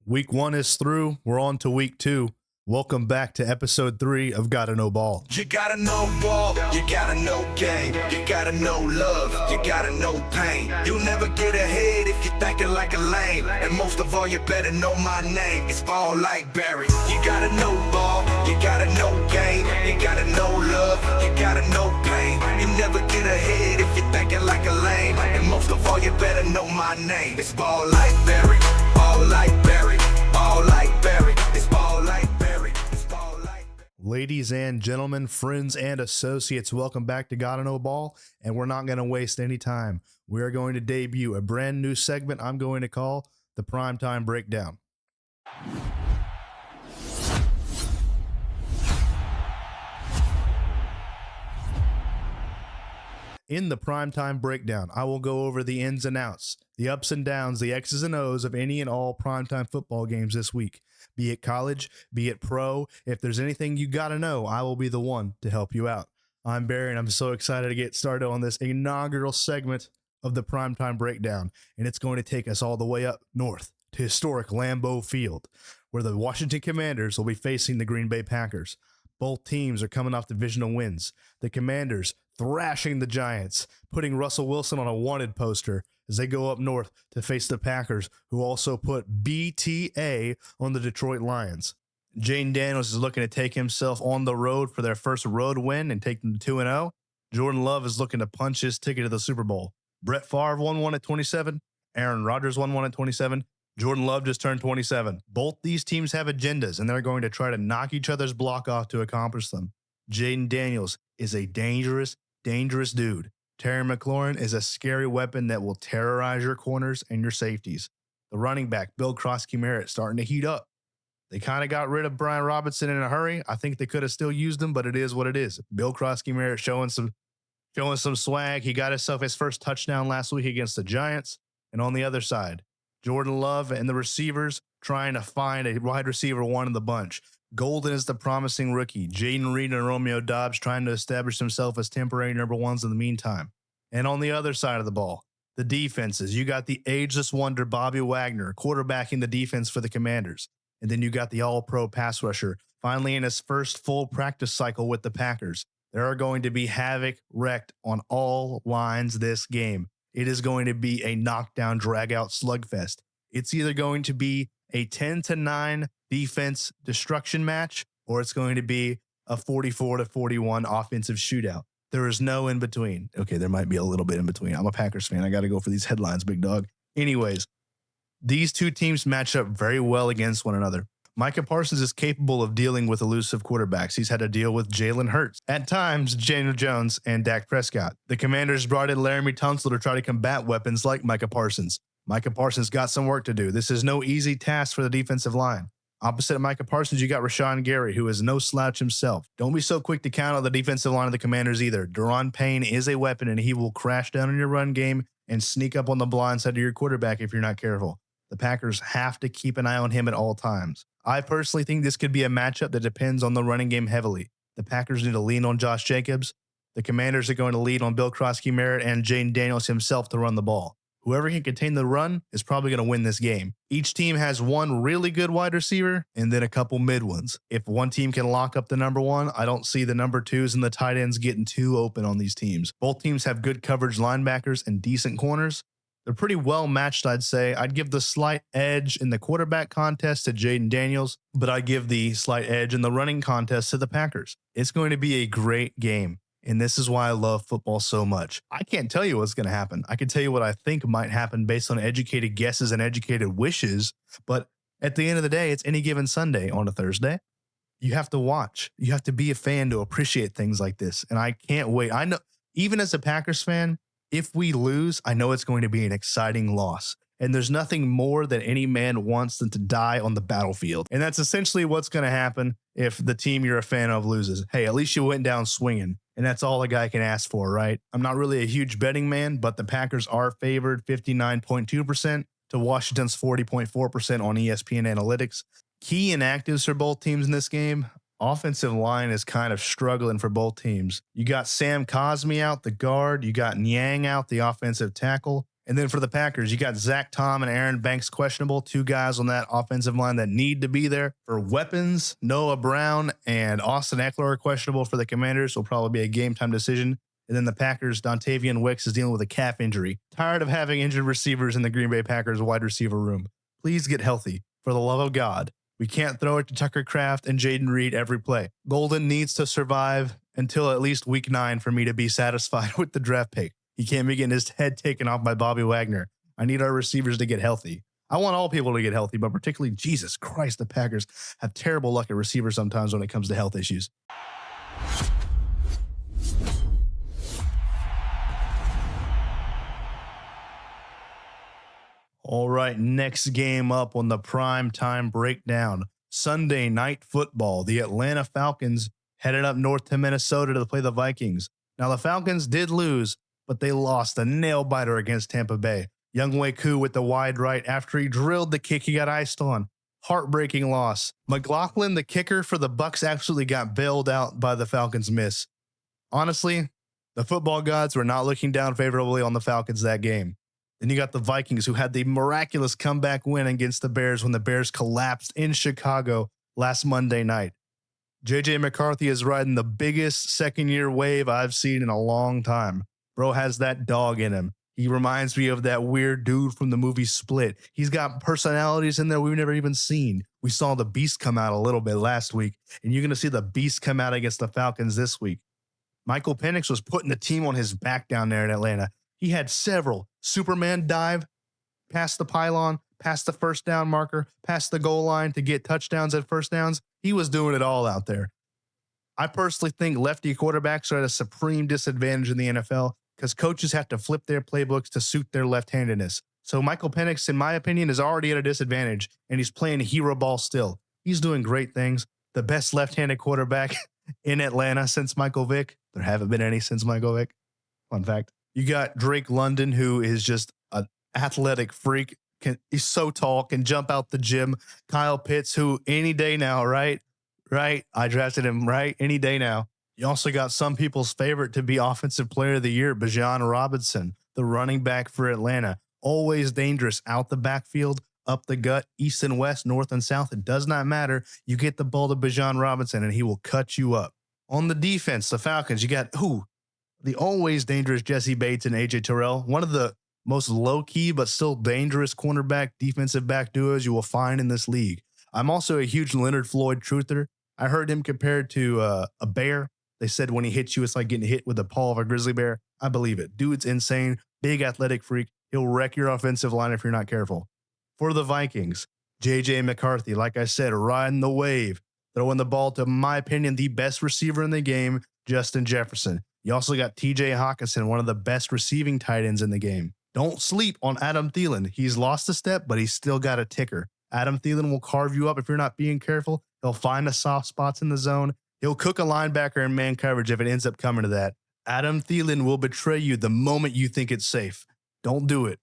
Week 1 is through. We're on to week 2. Welcome back to episode 3 of Gotta Know Ball. You gotta know ball, you gotta know game, you gotta know love, you gotta know pain. You'll never get ahead if you're thinking like a lame. And most of all, you better know my name. It's Ball like Barry. You gotta know ball, you gotta know game, you gotta know love, you gotta know pain. You'll never get ahead if you're thinking like a lame. And most of all, you better know my name. It's Ball like Barry, Ball like Barry, Ball like Barry. It's Ball like Barry. Ladies and gentlemen, friends and associates, welcome back to Gotta Know Ball, and we're not going to waste any time. We are going to debut a brand new segment I'm going to call the Primetime Breakdown. In the Primetime Breakdown, I will go over the ins and outs, the ups and downs, the X's and O's of any and all primetime football games this week. Be it college, be it pro, if there's anything you gotta know, I will be the one to help you out. I'm Barry, and I'm so excited to get started on this inaugural segment of the Primetime Breakdown, and it's going to take us all the way up north to historic Lambeau Field, where the Washington Commanders will be facing the Green Bay Packers. Both teams are coming off divisional wins. The Commanders thrashing the Giants, putting Russell Wilson on a wanted poster as they go up north to face the Packers, who also put BTA on the Detroit Lions. Jaden Daniels is looking to take himself on the road for their first road win and take them to 2-0. Jordan Love is looking to punch his ticket to the Super Bowl. Brett Favre won one at 27. Aaron Rodgers won one at 27. Jordan Love just turned 27. Both these teams have agendas, and they're going to try to knock each other's block off to accomplish them. Jaden Daniels is a dangerous dude. Terry McLaurin is a scary weapon that will terrorize your corners and your safeties. The running back, Bill Krosky-Merritt, starting to heat up. They kind of got rid of Brian Robinson in a hurry. I think they could have still used him, but it is what it is. Bill Krosky-Merritt showing some swag. He got himself his first touchdown last week against the Giants. And on the other side, Jordan Love and the receivers trying to find a wide receiver one in the bunch. Golden is the promising rookie. Jaden Reed and Romeo Doubs trying to establish himself as temporary number ones in the meantime. And on the other side of the ball, the defenses. You got the ageless wonder Bobby Wagner quarterbacking the defense for the Commanders. And then you got the all-pro pass rusher finally in his first full practice cycle with the Packers. There are going to be havoc wrecked on all lines this game. It is going to be a knockdown, drag-out slugfest. It's either going to be a 10-9 defense destruction match, or it's going to be a 44-41 offensive shootout. There is no in between. Okay, there might be a little bit in between. I'm a Packers fan. I got to go for these headlines, big dog. Anyways, these two teams match up very well against one another. Micah Parsons is capable of dealing with elusive quarterbacks. He's had to deal with Jalen Hurts, at times Daniel Jones, and Dak Prescott. The Commanders brought in Laramie Tunsil to try to combat weapons like Micah Parsons. Micah Parsons got some work to do. This is no easy task for the defensive line. Opposite of Micah Parsons, you got Rashawn Gary, who is no slouch himself. Don't be so quick to count on the defensive line of the Commanders either. Daron Payne is a weapon, and he will crash down in your run game and sneak up on the blind side of your quarterback if you're not careful. The Packers have to keep an eye on him at all times. I personally think this could be a matchup that depends on the running game heavily. The Packers need to lean on Josh Jacobs. The Commanders are going to lean on Bill Krosky-Merritt and Jaden Daniels himself to run the ball. Whoever can contain the run is probably going to win this game. Each team has one really good wide receiver and then a couple mid ones. If one team can lock up the number one, I don't see the number twos and the tight ends getting too open on these teams. Both teams have good coverage linebackers and decent corners. They're pretty well matched, I'd say. I'd give the slight edge in the quarterback contest to Jaden Daniels, but I give the slight edge in the running contest to the Packers. It's going to be a great game. And this is why I love football so much. I can't tell you what's going to happen. I can tell you what I think might happen based on educated guesses and educated wishes. But at the end of the day, it's any given Sunday on a Thursday. You have to watch. You have to be a fan to appreciate things like this. And I can't wait. I know, even as a Packers fan, if we lose, I know it's going to be an exciting loss. And there's nothing more that any man wants than to die on the battlefield. And that's essentially what's going to happen if the team you're a fan of loses. Hey, at least you went down swinging. And that's all a guy can ask for, right? I'm not really a huge betting man, but the Packers are favored 59.2% to Washington's 40.4% on ESPN Analytics. Key inactives for both teams in this game. Offensive line is kind of struggling for both teams. You got Sam Cosmi out, the guard. You got Niang out, the offensive tackle. And then for the Packers, you got Zach Tom and Aaron Banks questionable, two guys on that offensive line that need to be there. For weapons, Noah Brown and Austin Eckler are questionable for the Commanders. Will probably be a game time decision. And then the Packers, Dontavian Wicks is dealing with a calf injury. Tired of having injured receivers in the Green Bay Packers wide receiver room. Please get healthy. For the love of God. We can't throw it to Tucker Kraft and Jaden Reed every play. Golden needs to survive until at least week 9 for me to be satisfied with the draft pick. He can't be getting his head taken off by Bobby Wagner. I need our receivers to get healthy. I want all people to get healthy, but particularly, Jesus Christ, the Packers have terrible luck at receiver sometimes when it comes to health issues. All right, next game up on the prime time breakdown. Sunday night football. The Atlanta Falcons headed up north to Minnesota to play the Vikings. Now, the Falcons did lose, but they lost a nail-biter against Tampa Bay. Younghoe Koo with the wide right after he drilled the kick he got iced on. Heartbreaking loss. McLaughlin, the kicker for the Bucs, absolutely got bailed out by the Falcons' miss. Honestly, the football gods were not looking down favorably on the Falcons that game. Then you got the Vikings, who had the miraculous comeback win against the Bears when the Bears collapsed in Chicago last Monday night. J.J. McCarthy is riding the biggest second-year wave I've seen in a long time. Bro has that dog in him. He reminds me of that weird dude from the movie Split. He's got personalities in there we've never even seen. We saw the Beast come out a little bit last week, and you're going to see the Beast come out against the Falcons this week. Michael Penix was putting the team on his back down there in Atlanta. He had several Superman dive past the pylon, past the first down marker, past the goal line to get touchdowns at first downs. He was doing it all out there. I personally think lefty quarterbacks are at a supreme disadvantage in the NFL because coaches have to flip their playbooks to suit their left-handedness. So Michael Penix, in my opinion, is already at a disadvantage, and he's playing hero ball still. He's doing great things. The best left-handed quarterback in Atlanta since Michael Vick. There haven't been any since Michael Vick. Fun fact. You got Drake London, who is just an athletic freak. He's so tall, can jump out the gym. Kyle Pitts, who any day now, right? I drafted him, right? Any day now. You also got some people's favorite to be Offensive Player of the Year, Bijan Robinson, the running back for Atlanta. Always dangerous out the backfield, up the gut, east and west, north and south. It does not matter. You get the ball to Bijan Robinson, and he will cut you up. On the defense, the Falcons, you got the always dangerous Jesse Bates and A.J. Terrell, one of the most low-key but still dangerous cornerback defensive back duos you will find in this league. I'm also a huge Leonard Floyd truther. I heard him compared to a bear. They said when he hits you, it's like getting hit with the paw of a grizzly bear. I believe it. Dude's insane, big athletic freak. He'll wreck your offensive line if you're not careful. For the Vikings, J.J. McCarthy, like I said, riding the wave, throwing the ball to, in my opinion, the best receiver in the game, Justin Jefferson. You also got T.J. Hawkinson, one of the best receiving tight ends in the game. Don't sleep on Adam Thielen. He's lost a step, but he's still got a ticker. Adam Thielen will carve you up if you're not being careful. He'll find the soft spots in the zone. He'll cook a linebacker in man coverage if it ends up coming to that. Adam Thielen will betray you the moment you think it's safe. Don't do it.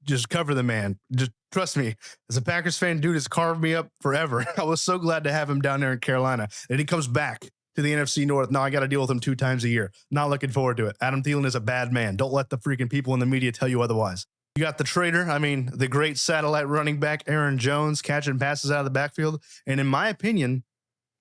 Just cover the man. Just trust me. As a Packers fan, dude has carved me up forever. I was so glad to have him down there in Carolina. And he comes back to the NFC North. Now I got to deal with him 2 times a year. Not looking forward to it. Adam Thielen is a bad man. Don't let the freaking people in the media tell you otherwise. You got the traitor, the great satellite running back, Aaron Jones, catching passes out of the backfield. And in my opinion,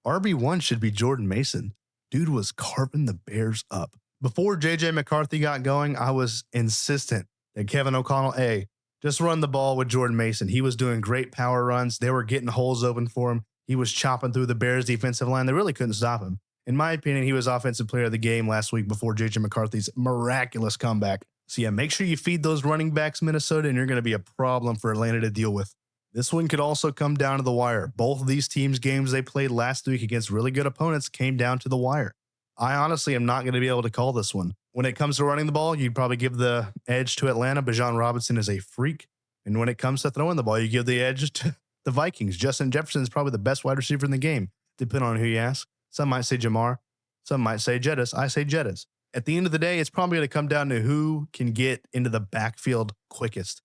RB1 should be Jordan Mason. Dude was carving the Bears up. Before J.J. McCarthy got going, I was insistent that Kevin O'Connell, just run the ball with Jordan Mason. He was doing great power runs. They were getting holes open for him. He was chopping through the Bears' defensive line. They really couldn't stop him. In my opinion, he was Offensive Player of the Game last week before J.J. McCarthy's miraculous comeback. So yeah, make sure you feed those running backs, Minnesota, and you're going to be a problem for Atlanta to deal with. This one could also come down to the wire. Both of these teams' games they played last week against really good opponents came down to the wire. I honestly am not going to be able to call this one. When it comes to running the ball, you'd probably give the edge to Atlanta. Bijan Robinson is a freak. And when it comes to throwing the ball, you give the edge to the Vikings. Justin Jefferson is probably the best wide receiver in the game, depending on who you ask. Some might say Jamar. Some might say Jettis. I say Jettis. At the end of the day, it's probably going to come down to who can get into the backfield quickest.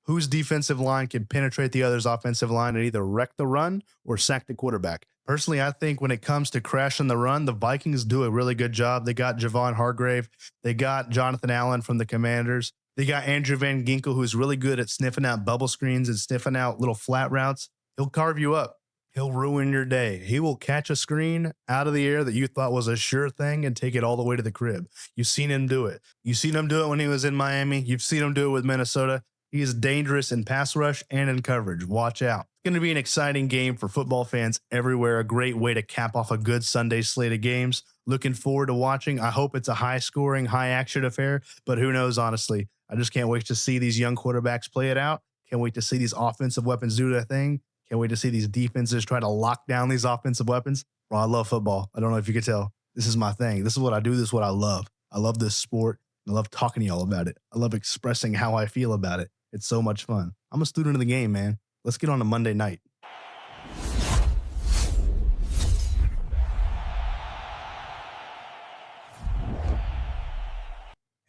Whose defensive line can penetrate the other's offensive line and either wreck the run or sack the quarterback. Personally, I think when it comes to crashing the run, the Vikings do a really good job. They got Javon Hargrave. They got Jonathan Allen from the Commanders. They got Andrew Van Ginkel, who's really good at sniffing out bubble screens and sniffing out little flat routes. He'll carve you up. He'll ruin your day. He will catch a screen out of the air that you thought was a sure thing and take it all the way to the crib. You've seen him do it. You've seen him do it when he was in Miami. You've seen him do it with Minnesota. He is dangerous in pass rush and in coverage. Watch out. It's going to be an exciting game for football fans everywhere. A great way to cap off a good Sunday slate of games. Looking forward to watching. I hope it's a high-scoring, high-action affair, but who knows, honestly. I just can't wait to see these young quarterbacks play it out. Can't wait to see these offensive weapons do their thing. Can't wait to see these defenses try to lock down these offensive weapons. Bro, I love football. I don't know if you could tell. This is my thing. This is what I do. This is what I love. I love this sport. I love talking to y'all about it. I love expressing how I feel about it. It's so much fun. I'm a student of the game, man. Let's get on a Monday night.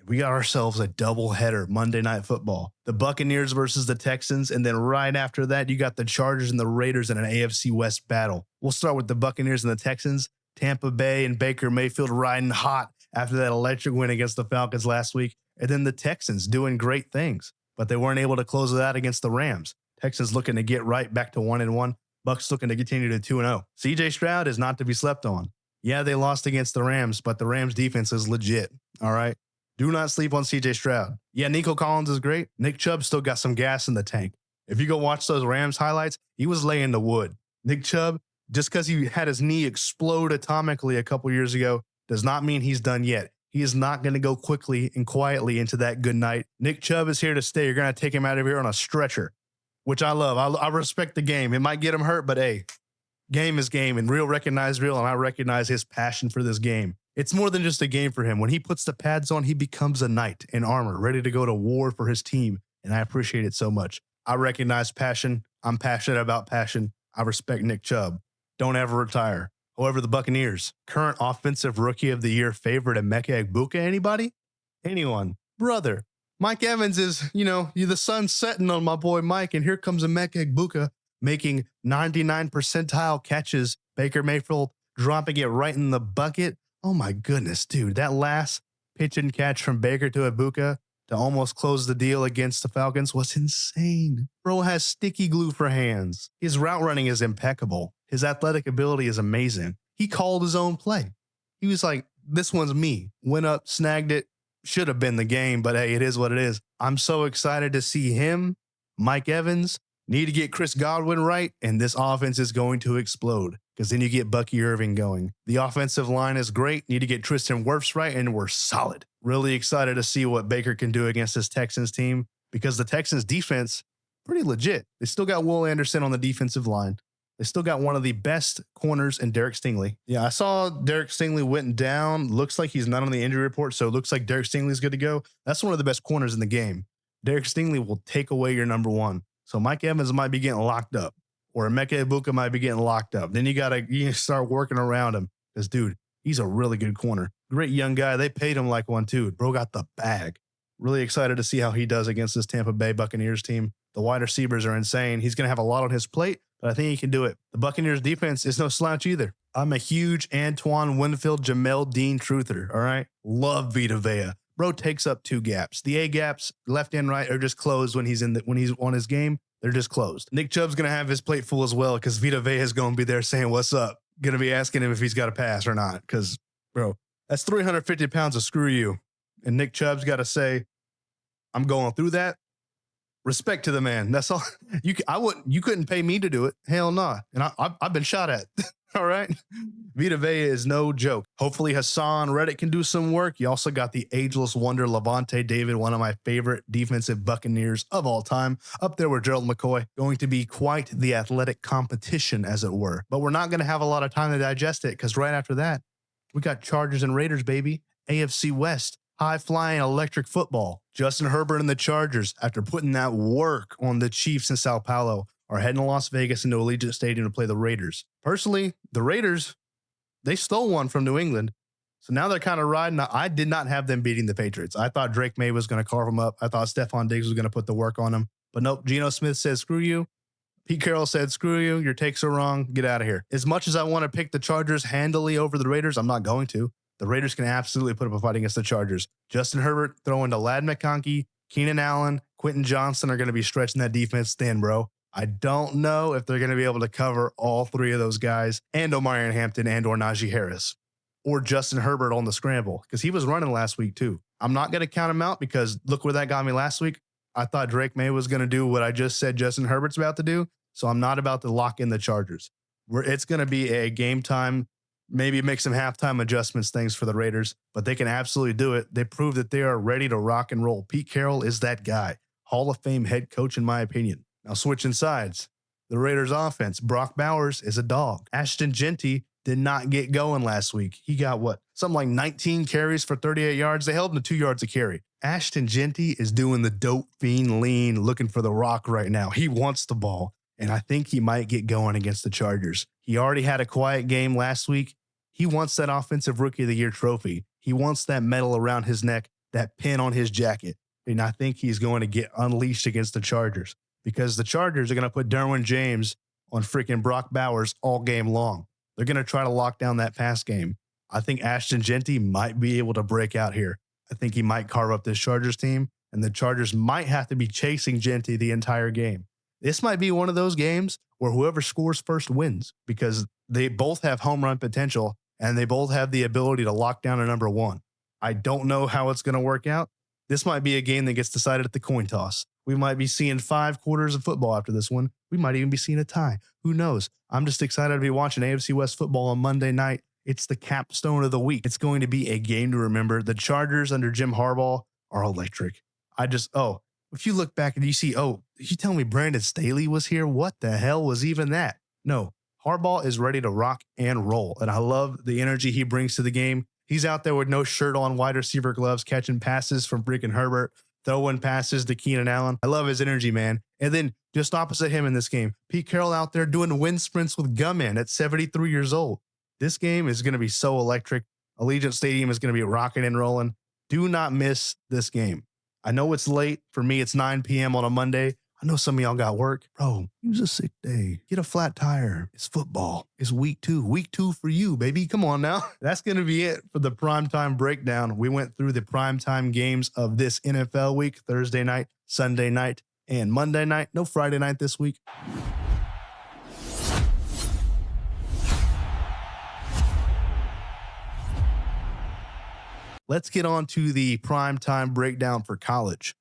We got ourselves a doubleheader Monday Night Football. The Buccaneers versus the Texans, and then right after that, you got the Chargers and the Raiders in an AFC West battle. We'll start with the Buccaneers and the Texans. Tampa Bay and Baker Mayfield riding hot after that electric win against the Falcons last week, and then the Texans doing great things, but they weren't able to close it out against the Rams. Texans looking to get right back to 1-1. Bucs looking to continue to 2-0. CJ Stroud is not to be slept on. Yeah, they lost against the Rams, but the Rams defense is legit. All right. Do not sleep on CJ Stroud. Yeah, Nico Collins is great. Nick Chubb still got some gas in the tank. If you go watch those Rams highlights, he was laying the wood. Nick Chubb, just because he had his knee explode atomically a couple years ago, does not mean he's done yet. He is not going to go quickly and quietly into that good night. Nick Chubb is here to stay. You're going to take him out of here on a stretcher, which I love. I respect the game. It might get him hurt, but hey, game is game, and real recognize real, and I recognize his passion for this game. It's more than just a game for him. When he puts the pads on, he becomes a knight in armor, ready to go to war for his team, and I appreciate it so much. I recognize passion. I'm passionate about passion. I respect Nick Chubb. Don't ever retire. However, the Buccaneers, current offensive rookie of the year favorite, Emeka Egbuka, anybody? Anyone? Brother. Mike Evans is, the sun's setting on my boy Mike, and here comes Emeka Egbuka making 99 percentile catches. Baker Mayfield dropping it right in the bucket. Oh my goodness, dude. That last pitch and catch from Baker to Egbuka to almost close the deal against the Falcons was insane. Bro has sticky glue for hands. His route running is impeccable. His athletic ability is amazing. He called his own play. He was like, this one's me. Went up, snagged it. Should have been the game, but hey, it is what it is. I'm so excited to see him, Mike Evans. Need to get Chris Godwin right, and this offense is going to explode because then you get Bucky Irving going. The offensive line is great. Need to get Tristan Wirfs right, and we're solid. Really excited to see what Baker can do against this Texans team because the Texans defense, pretty legit. They still got Will Anderson on the defensive line. They still got one of the best corners in Derek Stingley. Yeah, I saw Derek Stingley went down. Looks like he's not on the injury report, so it looks like Derek Stingley's good to go. That's one of the best corners in the game. Derek Stingley will take away your number one. So Mike Evans might be getting locked up, or Emeka Egbuka might be getting locked up. Then you start working around him because, dude, he's a really good corner. Great young guy. They paid him like one, too. Bro got the bag. Really excited to see how he does against this Tampa Bay Buccaneers team. The wide receivers are insane. He's going to have a lot on his plate, but I think he can do it. The Buccaneers defense is no slouch either. I'm a huge Antoine Winfield, Jamel Dean truther, all right? Love Vita Vea. Bro takes up two gaps. The A gaps, left and right, are just closed when he's on his game. They're just closed. Nick Chubb's going to have his plate full as well because Vita Vea is going to be there saying, what's up? Going to be asking him if he's got a pass or not because, bro, that's 350 pounds of screw you. And Nick Chubb's got to say, I'm going through that. Respect to the man. That's all. You couldn't pay me to do it. Hell no. And I've been shot at. All right. Vita Vea is no joke. Hopefully Hassan Reddick can do some work. You also got the ageless wonder Levante David, one of my favorite defensive Buccaneers of all time, up there with Gerald McCoy. Going to be quite the athletic competition, as it were. But we're not going to have a lot of time to digest it because right after that, we got Chargers and Raiders, baby. AFC West. High-flying electric football. Justin Herbert and the Chargers, after putting that work on the Chiefs in Sao Paulo, are heading to Las Vegas into Allegiant Stadium to play the Raiders. Personally, the Raiders, they stole one from New England. So now they're kind of riding. I did not have them beating the Patriots. I thought Drake May was going to carve them up. I thought Stephon Diggs was going to put the work on them. But nope, Geno Smith said, screw you. Pete Carroll said, screw you. Your takes are wrong. Get out of here. As much as I want to pick the Chargers handily over the Raiders, I'm not going to. The Raiders can absolutely put up a fight against the Chargers. Justin Herbert throwing to Lad McConkey, Keenan Allen, Quentin Johnson are going to be stretching that defense thin, bro. I don't know if they're going to be able to cover all three of those guys and Omarion Hampton and or Najee Harris or Justin Herbert on the scramble because he was running last week too. I'm not going to count him out because look where that got me last week. I thought Drake May was going to do what I just said Justin Herbert's about to do. So I'm not about to lock in the Chargers. It's going to be a game time, maybe make some halftime adjustments things for the Raiders, but they can absolutely do it. They prove that they are ready to rock and roll. Pete Carroll is that guy. Hall of Fame head coach, in my opinion. Now switching sides, the Raiders offense, Brock Bowers is a dog. Ashton Genty did not get going last week. He got something like 19 carries for 38 yards. They held him to 2 yards a carry. Ashton Genty is doing the dope fiend lean, looking for the rock right now. He wants the ball, and I think he might get going against the Chargers. He already had a quiet game last week. He wants that Offensive Rookie of the Year trophy. He wants that medal around his neck, that pin on his jacket. And I think he's going to get unleashed against the Chargers because the Chargers are going to put Derwin James on freaking Brock Bowers all game long. They're going to try to lock down that pass game. I think Ashton Genty might be able to break out here. I think he might carve up this Chargers team, and the Chargers might have to be chasing Genty the entire game. This might be one of those games where whoever scores first wins because they both have home run potential and they both have the ability to lock down a number one. I don't know how it's going to work out. This might be a game that gets decided at the coin toss. We might be seeing 5 quarters of football after this one. We might even be seeing a tie. Who knows? I'm just excited to be watching AFC West football on Monday night. It's the capstone of the week. It's going to be a game to remember. The Chargers under Jim Harbaugh are electric. If you look back and you see, you tell me Brandon Staley was here? What the hell was even that? No, Harbaugh is ready to rock and roll. And I love the energy he brings to the game. He's out there with no shirt on, wide receiver gloves, catching passes from freaking Herbert, throwing passes to Keenan Allen. I love his energy, man. And then just opposite him in this game, Pete Carroll out there doing wind sprints with Gumman at 73 years old. This game is going to be so electric. Allegiant Stadium is going to be rocking and rolling. Do not miss this game. I know it's late. For me, it's 9 p.m. on a Monday. I know some of y'all got work. Bro, use a sick day. Get a flat tire. It's football. It's week 2. Week 2 for you, baby. Come on now. That's going to be it for the primetime breakdown. We went through the primetime games of this NFL week, Thursday night, Sunday night, and Monday night. No Friday night this week. Let's get on to the primetime breakdown for college.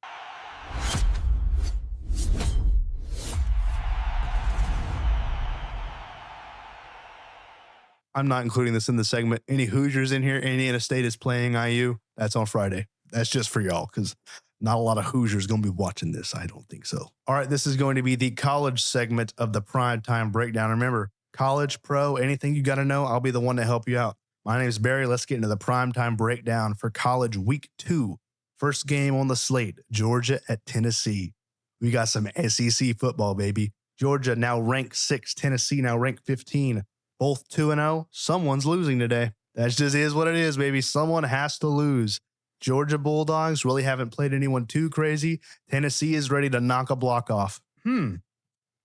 I'm not including this in the segment. Any Hoosiers in here? Indiana State is playing IU. That's on Friday. That's just for y'all because not a lot of Hoosiers going to be watching this. I don't think so. All right, this is going to be the college segment of the primetime breakdown. Remember, college, pro, anything you got to know, I'll be the one to help you out. My name is Barry. Let's get into the primetime breakdown for college week 2. First game on the slate, Georgia at Tennessee. We got some SEC football, baby. Georgia now ranked 6, Tennessee now ranked 15. Both 2-0. Someone's losing today. That just is what it is, baby. Someone has to lose. Georgia Bulldogs really haven't played anyone too crazy. Tennessee is ready to knock a block off.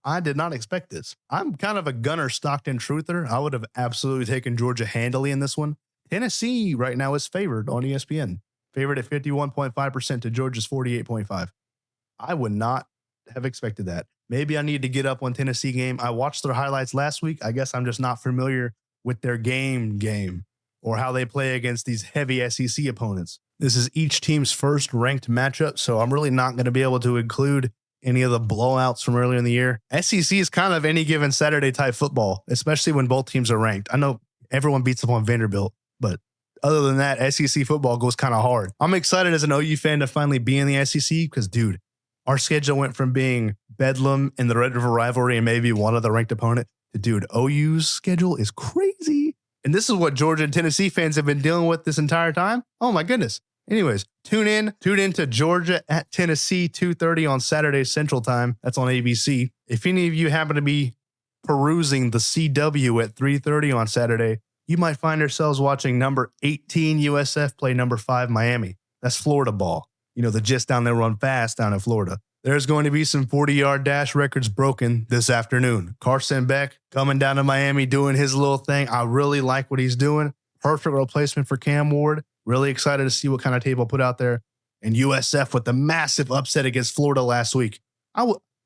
I did not expect this. I'm kind of a Gunner Stockton truther. I would have absolutely taken Georgia handily in this one. Tennessee right now is favored on ESPN. Favored at 51.5% to Georgia's 48.5. I would not have expected that. Maybe I need to get up on Tennessee game. I watched their highlights last week. I guess I'm just not familiar with their game or how they play against these heavy SEC opponents. This is each team's first ranked matchup, so I'm really not going to be able to include any of the blowouts from earlier in the year. SEC is kind of any given Saturday type football, especially when both teams are ranked. I know everyone beats up on Vanderbilt, but other than that, SEC football goes kind of hard. I'm excited as an OU fan to finally be in the SEC because, dude, our schedule went from being Bedlam in the Red River rivalry and maybe one other ranked opponent to, dude, OU's schedule is crazy. And this is what Georgia and Tennessee fans have been dealing with this entire time. Oh, my goodness. Anyways, tune in to Georgia at Tennessee, 2:30 on Saturday Central Time. That's on ABC. If any of you happen to be perusing the CW at 3:30 on Saturday, you might find yourselves watching number 18 USF play number 5 Miami. That's Florida ball. You know, the Jets down there run fast down in Florida. There's going to be some 40-yard dash records broken this afternoon. Carson Beck coming down to Miami doing his little thing. I really like what he's doing. Perfect replacement for Cam Ward. Really excited to see what kind of tape I'll put out there. And USF with the massive upset against Florida last week.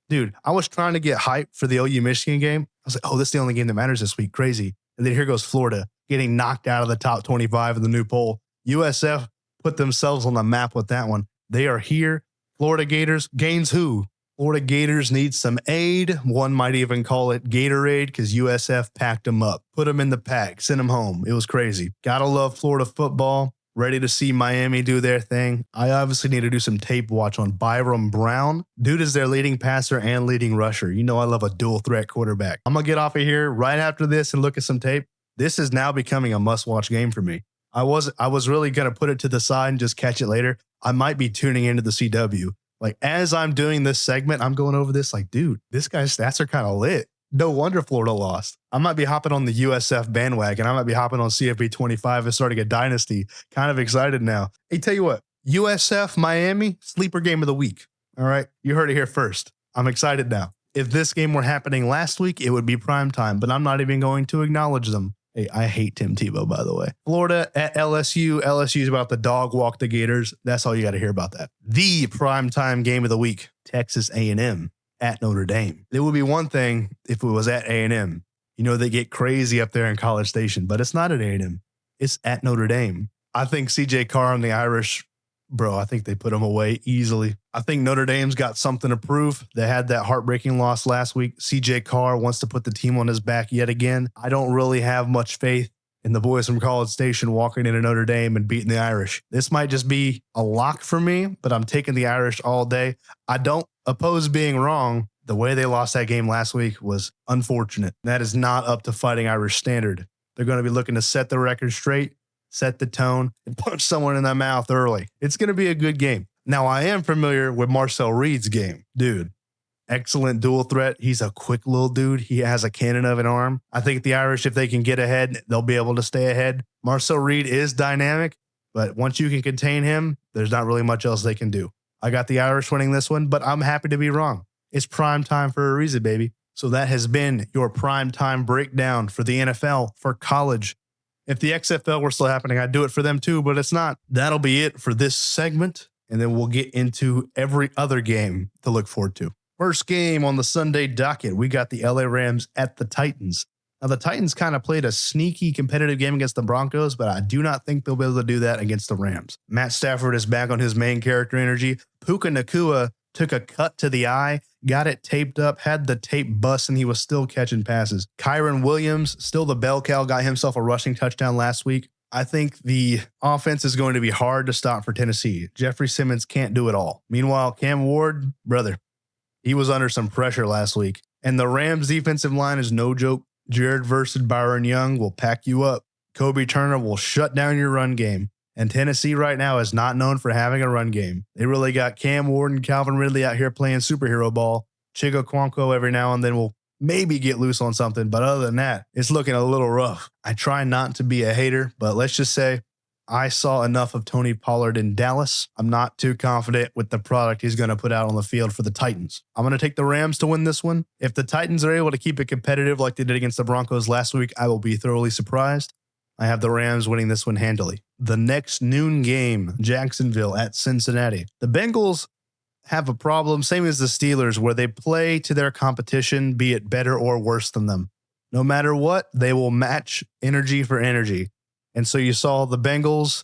Dude, I was trying to get hype for the OU Michigan game. I was like, oh, this is the only game that matters this week. Crazy. And then here goes Florida getting knocked out of the top 25 in the new poll. USF put themselves on the map with that one. They are here. Florida Gators gains who? Florida Gators need some aid. One might even call it Gatorade because USF packed them up, put them in the pack, sent them home. It was crazy. Gotta love Florida football. Ready to see Miami do their thing. I obviously need to do some tape watch on Byram Brown. Dude is their leading passer and leading rusher. You know I love a dual threat quarterback. I'm going to get off of here right after this and look at some tape. This is now becoming a must-watch game for me. I was really going to put it to the side and just catch it later. I might be tuning into the CW. Like, as I'm doing this segment, I'm going over this like, dude, this guy's stats are kind of lit. No wonder Florida lost. I might be hopping on the USF bandwagon. I might be hopping on CFB 25 and starting a dynasty. Kind of excited now. Hey, tell you what, USF Miami, sleeper game of the week. All right. You heard it here first. I'm excited now. If this game were happening last week, it would be prime time, but I'm not even going to acknowledge them. Hey, I hate Tim Tebow, by the way. Florida at LSU. LSU is about the dog walk the Gators. That's all you got to hear about that. The primetime game of the week, Texas A&M at Notre Dame. It would be one thing if it was at A&M. You know, they get crazy up there in College Station, but it's not at A&M. It's at Notre Dame. I think CJ Carr and the Irish, bro, I think they put them away easily. I think Notre Dame's got something to prove. They had that heartbreaking loss last week. CJ Carr wants to put the team on his back yet again. I don't really have much faith in the boys from College Station walking into Notre Dame and beating the Irish. This might just be a lock for me, but I'm taking the Irish all day. I don't oppose being wrong. The way they lost that game last week was unfortunate. That is not up to Fighting Irish standard. They're going to be looking to set the record straight, set the tone, and punch someone in the mouth early. It's going to be a good game. Now, I am familiar with Marcel Reed's game. Dude, excellent dual threat. He's a quick little dude. He has a cannon of an arm. I think the Irish, if they can get ahead, they'll be able to stay ahead. Marcel Reed is dynamic, but once you can contain him, there's not really much else they can do. I got the Irish winning this one, but I'm happy to be wrong. It's prime time for a reason, baby. So that has been your prime time breakdown for the NFL, for college. If the XFL were still happening, I'd do it for them too, but it's not. That'll be it for this segment, and then we'll get into every other game to look forward to. First game on the Sunday docket, we got the LA Rams at the Titans. Now, the Titans kind of played a sneaky competitive game against the Broncos, but I do not think they'll be able to do that against the Rams. Matt Stafford is back on his main character energy. Puka Nacua took a cut to the eye, got it taped up, had the tape bust, and he was still catching passes. Kyron Williams, still the bell cow, got himself a rushing touchdown last week. I think the offense is going to be hard to stop for Tennessee. Jeffrey Simmons can't do it all. Meanwhile, Cam Ward, brother, he was under some pressure last week. And the Rams defensive line is no joke. Jared versus Byron Young will pack you up. Kobe Turner will shut down your run game. And Tennessee right now is not known for having a run game. They really got Cam Ward and Calvin Ridley out here playing superhero ball. Chigo Kwanko every now and then will maybe get loose on something. But other than that, it's looking a little rough. I try not to be a hater, but let's just say I saw enough of Tony Pollard in Dallas. I'm not too confident with the product he's going to put out on the field for the Titans. I'm going to take the Rams to win this one. If the Titans are able to keep it competitive like they did against the Broncos last week, I will be thoroughly surprised. I have the Rams winning this one handily. The next noon game, Jacksonville at Cincinnati. The Bengals have a problem, same as the Steelers, where they play to their competition, be it better or worse than them. No matter what, they will match energy for energy. And so you saw the Bengals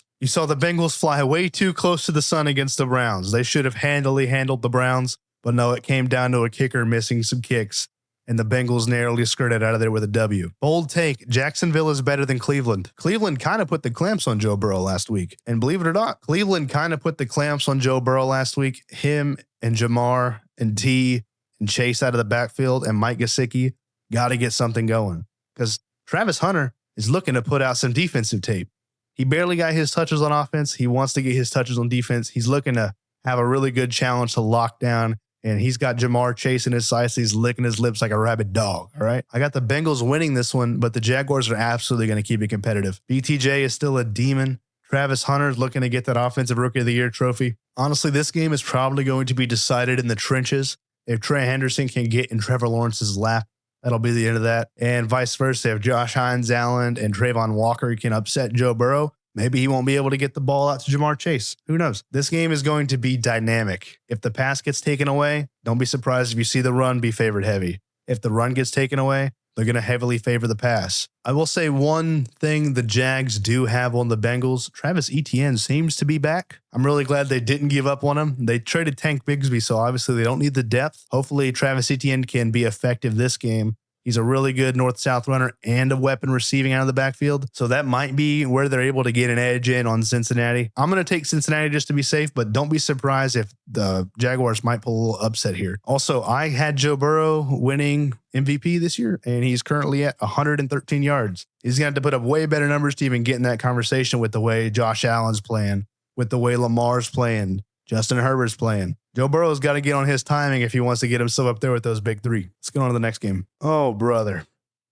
fly way too close to the sun against the Browns. They should have handily handled the Browns, but no, it came down to a kicker missing some kicks, and the Bengals narrowly skirted out of there with a W. Bold take, Jacksonville is better than Cleveland. Cleveland kind of put the clamps on Joe Burrow last week. And believe it or not, Cleveland kind of put the clamps on Joe Burrow last week. Him and Jamar and T and Chase out of the backfield and Mike Gesicki got to get something going. Because Travis Hunter is looking to put out some defensive tape. He barely got his touches on offense. He wants to get his touches on defense. He's looking to have a really good challenge to lock down. And he's got Jamar chasing his sides. He's licking his lips like a rabid dog. All right. I got the Bengals winning this one, but the Jaguars are absolutely going to keep it competitive. BTJ is still a demon. Travis Hunter is looking to get that Offensive Rookie of the Year trophy. Honestly, this game is probably going to be decided in the trenches. If Trey Henderson can get in Trevor Lawrence's lap, that'll be the end of that. And vice versa. If Josh Hines Allen and Trayvon Walker can upset Joe Burrow, Maybe he won't be able to get the ball out to Jamar Chase. Who knows? This game is going to be dynamic. If the pass gets taken away, don't be surprised if you see the run be favored heavy. If the run gets taken away, they're going to heavily favor the pass. I will say one thing the Jags do have on the Bengals. Travis Etienne seems to be back. I'm really glad they didn't give up on him. They traded Tank Bigsby, so obviously they don't need the depth. Hopefully Travis Etienne can be effective this game. He's a really good north-south runner and a weapon receiving out of the backfield. So that might be where they're able to get an edge in on Cincinnati. I'm going to take Cincinnati just to be safe, but don't be surprised if the Jaguars might pull a little upset here. Also, I had Joe Burrow winning MVP this year, and he's currently at 113 yards. He's going to have to put up way better numbers to even get in that conversation with the way Josh Allen's playing, with the way Lamar's playing, Justin Herbert's playing. Joe Burrow's got to get on his timing if he wants to get himself up there with those big three. Let's go on to the next game. Oh, brother.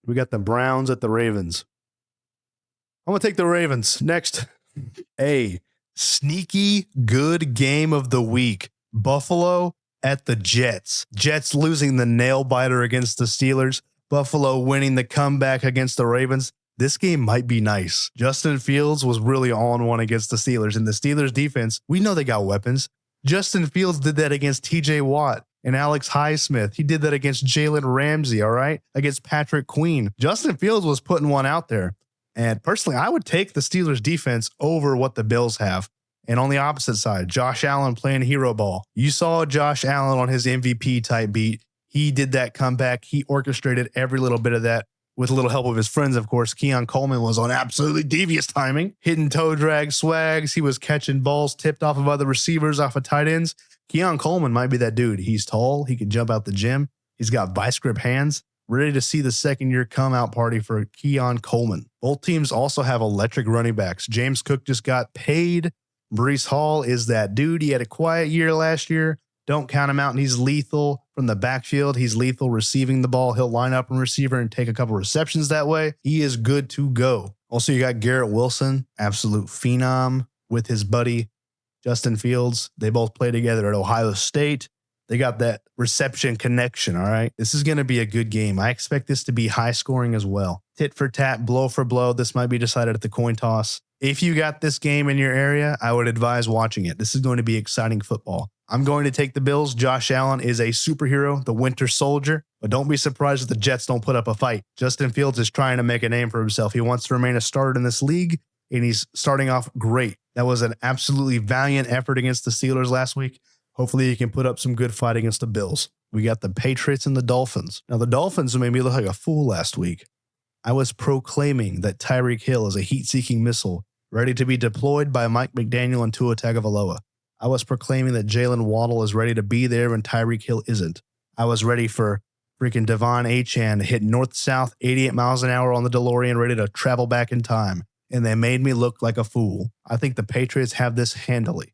We got the Browns at the Ravens. I'm going to take the Ravens. Next, a sneaky good game of the week. Buffalo at the Jets. Jets losing the nail biter against the Steelers. Buffalo winning the comeback against the Ravens. This game might be nice. Justin Fields was really on one against the Steelers. And the Steelers defense, we know they got weapons. Justin Fields did that against TJ Watt and Alex Highsmith. He did that against Jalen Ramsey, all right? Against Patrick Queen. Justin Fields was putting one out there. And personally, I would take the Steelers defense over what the Bills have. And on the opposite side, Josh Allen playing hero ball. You saw Josh Allen on his MVP type beat. He did that comeback. He orchestrated every little bit of that. With a little help of his friends, of course. Keon Coleman was on absolutely devious timing, hitting toe drag swags. He was catching balls tipped off of other receivers, off of tight ends. Keon Coleman might be that dude. He's tall. He can jump out the gym. He's got vice grip hands. Ready to see the second-year come-out party for Keon Coleman. Both teams also have electric running backs. James Cook just got paid. Breece Hall is that dude. He had a quiet year last year. Don't count him out, and he's lethal from the backfield. He's lethal receiving the ball. He'll line up in receiver and take a couple receptions that way. He is good to go. Also, you got Garrett Wilson, absolute phenom, with his buddy Justin Fields. They both play together at Ohio State. They got that reception connection, all right? This is going to be a good game. I expect this to be high scoring as well. Tit for tat, blow for blow. This might be decided at the coin toss. If you got this game in your area, I would advise watching it. This is going to be exciting football. I'm going to take the Bills. Josh Allen is a superhero, the Winter Soldier, but don't be surprised if the Jets don't put up a fight. Justin Fields is trying to make a name for himself. He wants to remain a starter in this league, and he's starting off great. That was an absolutely valiant effort against the Steelers last week. Hopefully he can put up some good fight against the Bills. We got the Patriots and the Dolphins. Now, the Dolphins made me look like a fool last week. I was proclaiming that Tyreek Hill is a heat-seeking missile ready to be deployed by Mike McDaniel and Tua Tagovailoa. I was proclaiming that Jalen Waddle is ready to be there when Tyreek Hill isn't. I was ready for freaking Devon Achane to hit north-south 88 miles an hour on the DeLorean, ready to travel back in time. And they made me look like a fool. I think the Patriots have this handily.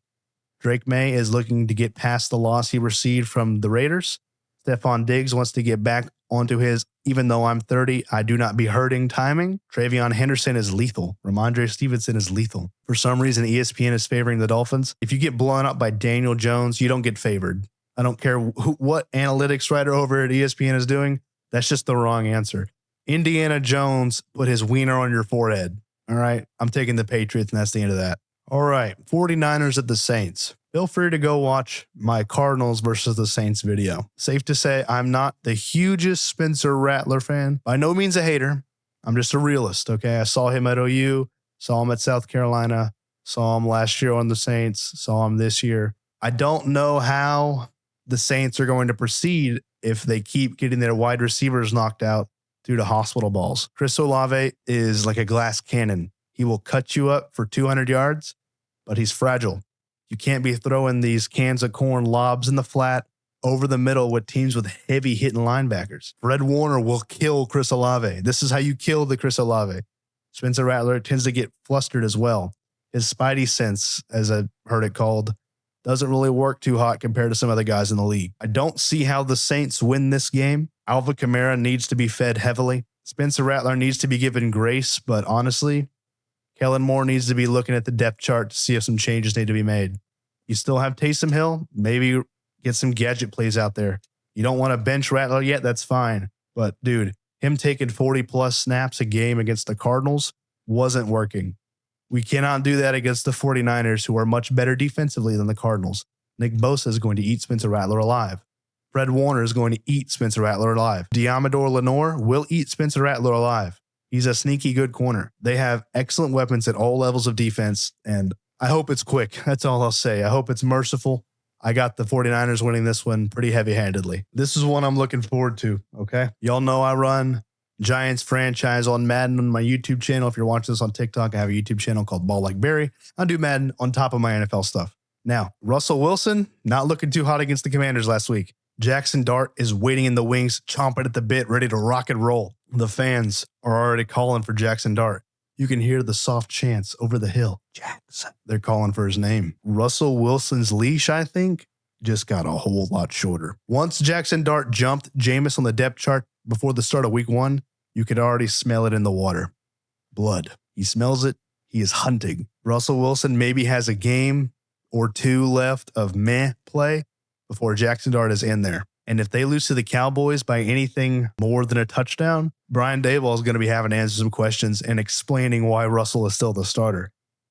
Drake May is looking to get past the loss he received from the Raiders. Stephon Diggs wants to get back onto his, even though I'm 30, I do not be hurting timing. Travion Henderson is lethal. Ramondre Stevenson is lethal. For some reason, ESPN is favoring the Dolphins. If you get blown up by Daniel Jones, you don't get favored. I don't care what analytics writer over at ESPN is doing. That's just the wrong answer. Indiana Jones put his wiener on your forehead. All right, I'm taking the Patriots, and that's the end of that. All right, 49ers at the Saints. Feel free to go watch my Cardinals versus the Saints video. Safe to say, I'm not the hugest Spencer Rattler fan. By no means a hater. I'm just a realist, okay? I saw him at OU, saw him at South Carolina, saw him last year on the Saints, saw him this year. I don't know how the Saints are going to proceed if they keep getting their wide receivers knocked out due to hospital balls. Chris Olave is like a glass cannon. He will cut you up for 200 yards, but he's fragile. You can't be throwing these cans of corn lobs in the flat over the middle with teams with heavy hitting linebackers. Fred Warner will kill Chris Olave. This is how you kill the Chris Olave. Spencer Rattler tends to get flustered as well. His spidey sense, as I heard it called, doesn't really work too hot compared to some other guys in the league. I don't see how the Saints win this game. Alvin Kamara needs to be fed heavily. Spencer Rattler needs to be given grace, but honestly, Kellen Moore needs to be looking at the depth chart to see if some changes need to be made. You still have Taysom Hill. Maybe get some gadget plays out there. You don't want to bench Rattler yet. That's fine. But, dude, him taking 40-plus snaps a game against the Cardinals wasn't working. We cannot do that against the 49ers, who are much better defensively than the Cardinals. Nick Bosa is going to eat Spencer Rattler alive. Fred Warner is going to eat Spencer Rattler alive. Diamador Lenore will eat Spencer Rattler alive. He's a sneaky good corner. They have excellent weapons at all levels of defense, and I hope it's quick. That's all I'll say. I hope it's merciful. I got the 49ers winning this one pretty heavy-handedly. This is one I'm looking forward to, okay? Y'all know I run Giants franchise on Madden on my YouTube channel. If you're watching this on TikTok, I have a YouTube channel called Ball Like Barry. I do Madden on top of my NFL stuff. Now, Russell Wilson, not looking too hot against the Commanders last week. Jackson Dart is waiting in the wings, chomping at the bit, ready to rock and roll. The fans are already calling for Jackson Dart. You can hear the soft chants over the hill. Jackson. They're calling for his name. Russell Wilson's leash, I think, just got a whole lot shorter. Once Jackson Dart jumped Jameis on the depth chart before the start of week 1, you could already smell it in the water. Blood. He smells it. He is hunting. Russell Wilson maybe has a game or 2 left of meh play before Jackson Dart is in there. And if they lose to the Cowboys by anything more than a touchdown, Brian Daboll is going to be having to answer some questions and explaining why Russell is still the starter.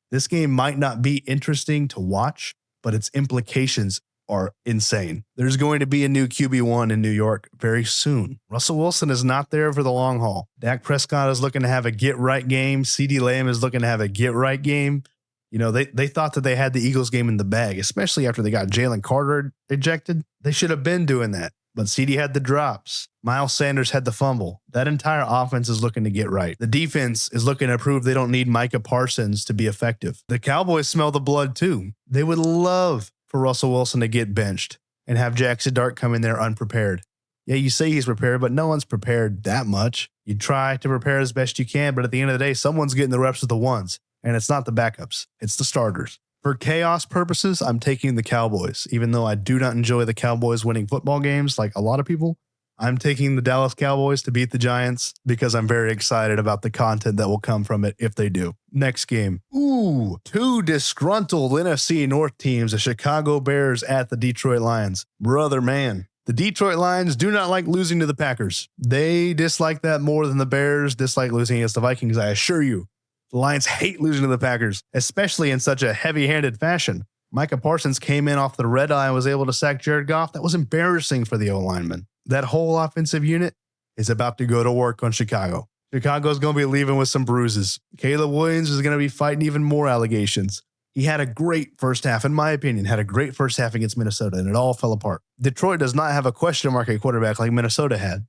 This game might not be interesting to watch, but its implications are insane. There's going to be a new QB1 in New York very soon. Russell Wilson is not there for the long haul. Dak Prescott is looking to have a get-right game. CeeDee Lamb is looking to have a get-right game. You know, they thought that they had the Eagles game in the bag, especially after they got Jalen Carter ejected. They should have been doing that. But CeeDee had the drops. Miles Sanders had the fumble. That entire offense is looking to get right. The defense is looking to prove they don't need Micah Parsons to be effective. The Cowboys smell the blood too. They would love for Russell Wilson to get benched and have Jackson Dart come in there unprepared. Yeah, you say he's prepared, but no one's prepared that much. You try to prepare as best you can, but at the end of the day, someone's getting the reps with the ones. And it's not the backups. It's the starters. For chaos purposes, I'm taking the Cowboys. Even though I do not enjoy the Cowboys winning football games like a lot of people, I'm taking the Dallas Cowboys to beat the Giants because I'm very excited about the content that will come from it if they do. Next game. Ooh, 2 disgruntled NFC North teams, the Chicago Bears at the Detroit Lions. Brother, man. The Detroit Lions do not like losing to the Packers. They dislike that more than the Bears dislike losing against the Vikings, I assure you. The Lions hate losing to the Packers, especially in such a heavy-handed fashion. Micah Parsons came in off the red eye and was able to sack Jared Goff. That was embarrassing for the O-lineman. That whole offensive unit is about to go to work on Chicago. Chicago's going to be leaving with some bruises. Caleb Williams is going to be fighting even more allegations. He had a great first half, in my opinion, had a great first half against Minnesota, and it all fell apart. Detroit does not have a question mark at quarterback like Minnesota had.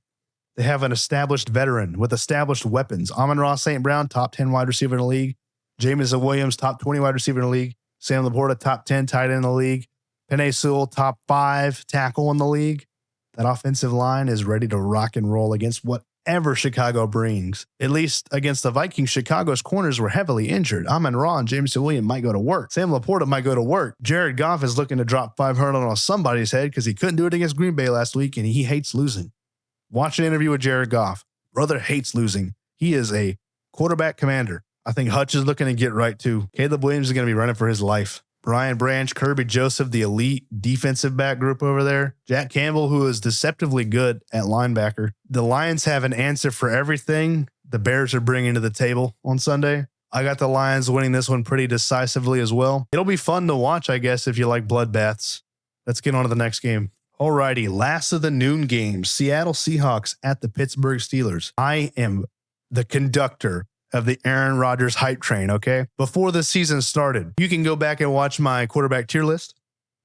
They have an established veteran with established weapons. Amon-Ra St. Brown, top 10 wide receiver in the league. Jamison Williams, top 20 wide receiver in the league. Sam Laporta, top 10 tight end in the league. Penei Sewell, top 5 tackle in the league. That offensive line is ready to rock and roll against whatever Chicago brings. At least against the Vikings, Chicago's corners were heavily injured. Amon-Ra and Jamison Williams might go to work. Sam Laporta might go to work. Jared Goff is looking to drop 500 on somebody's head because he couldn't do it against Green Bay last week, and he hates losing. Watch an interview with Jared Goff. Brother hates losing. He is a quarterback commander. I think Hutch is looking to get right too. Caleb Williams is going to be running for his life. Brian Branch, Kirby Joseph, the elite defensive back group over there. Jack Campbell, who is deceptively good at linebacker. The Lions have an answer for everything the Bears are bringing to the table on Sunday. I got the Lions winning this one pretty decisively as well. It'll be fun to watch, I guess, if you like bloodbaths. Let's get on to the next game. Alrighty, last of the noon games. Seattle Seahawks at the Pittsburgh Steelers. I am the conductor of the Aaron Rodgers hype train, okay? Before the season started, you can go back and watch my quarterback tier list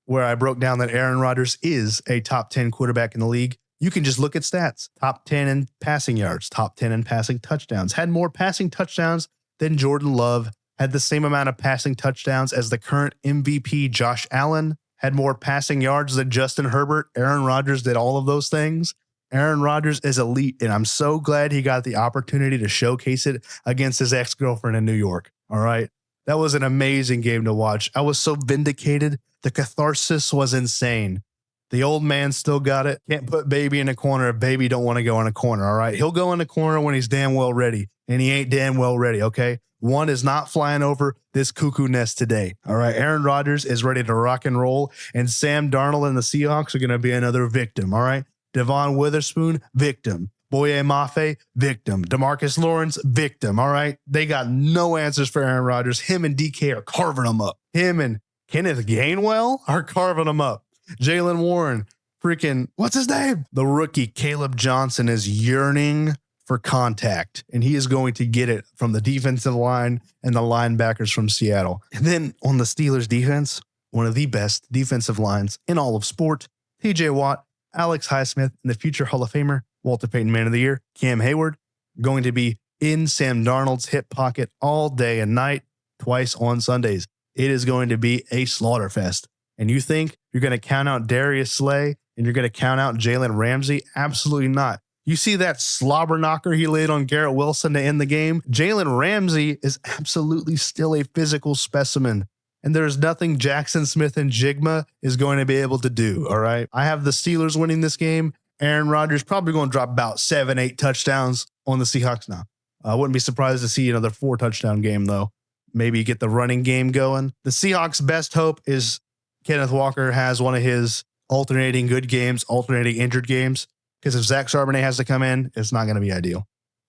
where I broke down that Aaron Rodgers is a top 10 quarterback in the league. You can just look at stats. Top 10 in passing yards, top 10 in passing touchdowns. Had more passing touchdowns than Jordan Love. Had the same amount of passing touchdowns as the current MVP Josh Allen. Had more passing yards than Justin Herbert. Aaron Rodgers did all of those things. Aaron Rodgers is elite, and I'm so glad he got the opportunity to showcase it against his ex-girlfriend in New York. All right? That was an amazing game to watch. I was so vindicated. The catharsis was insane. The old man still got it. Can't put baby in a corner if baby don't want to go in a corner, all right? He'll go in a corner when he's damn well ready, and he ain't damn well ready, okay? One is not flying over this cuckoo nest today. All right, Aaron Rodgers is ready to rock and roll, and Sam Darnold and the Seahawks are going to be another victim, all right? Devon Witherspoon, victim. Boye Mafe, victim. DeMarcus Lawrence, victim. All right. They got no answers for Aaron Rodgers. Him and DK are carving them up. Him and Kenneth Gainwell are carving them up. Jalen Warren, freaking, what's his name? The rookie Caleb Johnson is yearning for contact, and he is going to get it from the defensive line and the linebackers from Seattle. And then on the Steelers defense, one of the best defensive lines in all of sport, TJ Watt, Alex Highsmith, and the future Hall of Famer, Walter Payton Man of the Year, Cam Hayward, going to be in Sam Darnold's hip pocket all day and night, twice on Sundays. It is going to be a slaughter fest. And you think you're going to count out Darius Slay and you're going to count out Jalen Ramsey? Absolutely not. You see that slobber knocker he laid on Garrett Wilson to end the game? Jalen Ramsey is absolutely still a physical specimen. And there's nothing Jackson Smith and Jigma is going to be able to do, all right? I have the Steelers winning this game. Aaron Rodgers probably going to drop about 7-8 touchdowns on the Seahawks now. I wouldn't be surprised to see another 4-touchdown game, though. Maybe get the running game going. The Seahawks' best hope is Kenneth Walker has one of his alternating good games, alternating injured games. Because if Zach Charbonnet has to come in, it's not going to be ideal.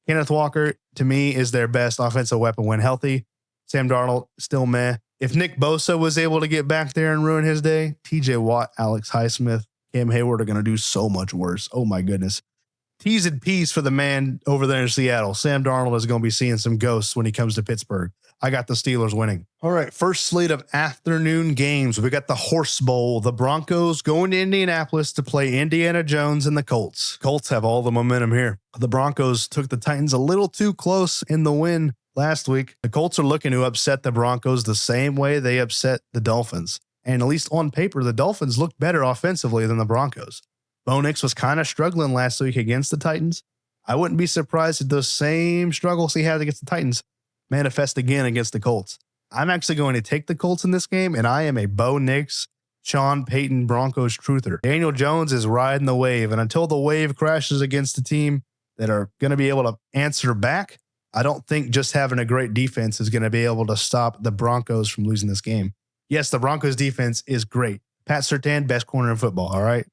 Kenneth Walker, to me, is their best offensive weapon when healthy. Sam Darnold, still meh. If Nick Bosa was able to get back there and ruin his day, TJ Watt, Alex Highsmith, Cam Hayward are going to do so much worse. Oh, my goodness. T's and P's for the man over there in Seattle. Sam Darnold is going to be seeing some ghosts when he comes to Pittsburgh. I got the Steelers winning. All right, first slate of afternoon games. We got the Horse Bowl. The Broncos going to Indianapolis to play Indiana Jones and the Colts. Colts have all the momentum here. The Broncos took the Titans a little too close in the win last week. The Colts are looking to upset the Broncos the same way they upset the Dolphins. And at least on paper, the Dolphins looked better offensively than the Broncos. Bo Nix was kind of struggling last week against the Titans. I wouldn't be surprised if those same struggles he had against the Titans manifest again against the Colts. I'm actually going to take the Colts in this game, and I am a Bo Nix, Sean Payton Broncos truther. Daniel Jones is riding the wave, and until the wave crashes against a team that are going to be able to answer back, I don't think just having a great defense is going to be able to stop the Broncos from losing this game. Yes, the Broncos defense is great. Pat Surtain, best corner in football, all right?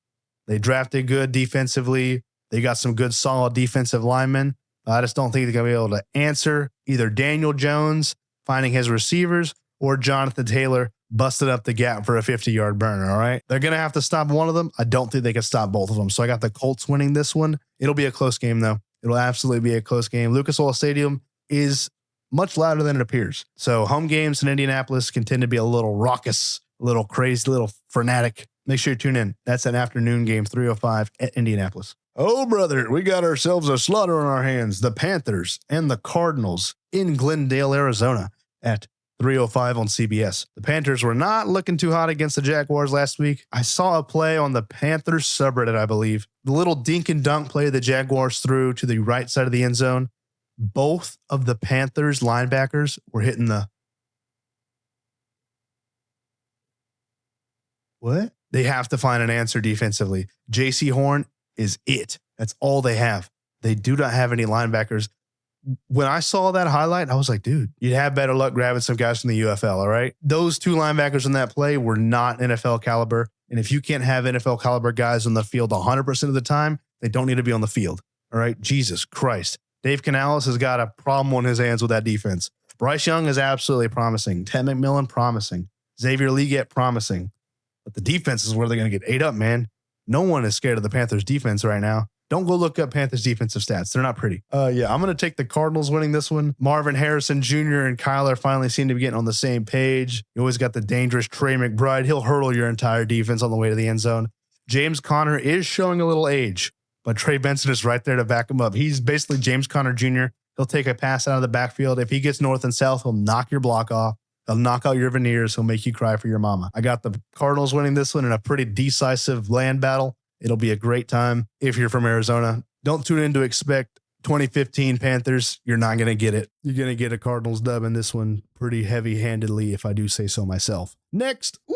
They drafted good defensively. They got some good, solid defensive linemen. I just don't think they're going to be able to answer either Daniel Jones finding his receivers or Jonathan Taylor busting up the gap for a 50-yard burner, all right? They're going to have to stop one of them. I don't think they can stop both of them. So I got the Colts winning this one. It'll be a close game, though. It'll absolutely be a close game. Lucas Oil Stadium is much louder than it appears. So home games in Indianapolis can tend to be a little raucous, a little crazy, a little frenetic. Make sure you tune in. That's an afternoon game, 3:05 at Indianapolis. Oh, brother, we got ourselves a slaughter on our hands. The Panthers and the Cardinals in Glendale, Arizona at 3:05 on CBS. The Panthers were not looking too hot against the Jaguars last week. I saw a play on the Panthers subreddit, I believe. The little dink and dunk play the Jaguars threw to the right side of the end zone. Both of the Panthers linebackers were hitting the... What? They have to find an answer defensively. J.C. Horn is it. That's all they have. They do not have any linebackers. When I saw that highlight, I was like, dude, you'd have better luck grabbing some guys from the UFL, all right? Those two linebackers in that play were not NFL caliber. And if you can't have NFL caliber guys on the field 100% of the time, they don't need to be on the field, all right? Jesus Christ. Dave Canales has got a problem on his hands with that defense. Bryce Young is absolutely promising. Ted McMillan, promising. Xavier Legette, promising. But the defense is where they're going to get ate up, man. No one is scared of the Panthers defense right now. Don't go look up Panthers defensive stats. They're not pretty. Yeah, I'm going to take the Cardinals winning this one. Marvin Harrison Jr. and Kyler finally seem to be getting on the same page. You always got the dangerous Trey McBride. He'll hurdle your entire defense on the way to the end zone. James Conner is showing a little age, but Trey Benson is right there to back him up. He's basically James Conner Jr. He'll take a pass out of the backfield. If he gets north and south, he'll knock your block off. He'll knock out your veneers. He'll make you cry for your mama. I got the Cardinals winning this one in a pretty decisive land battle. It'll be a great time if you're from Arizona. Don't tune in to expect 2015 Panthers. You're not going to get it. You're going to get a Cardinals dub in this one pretty heavy-handedly, if I do say so myself. Next, we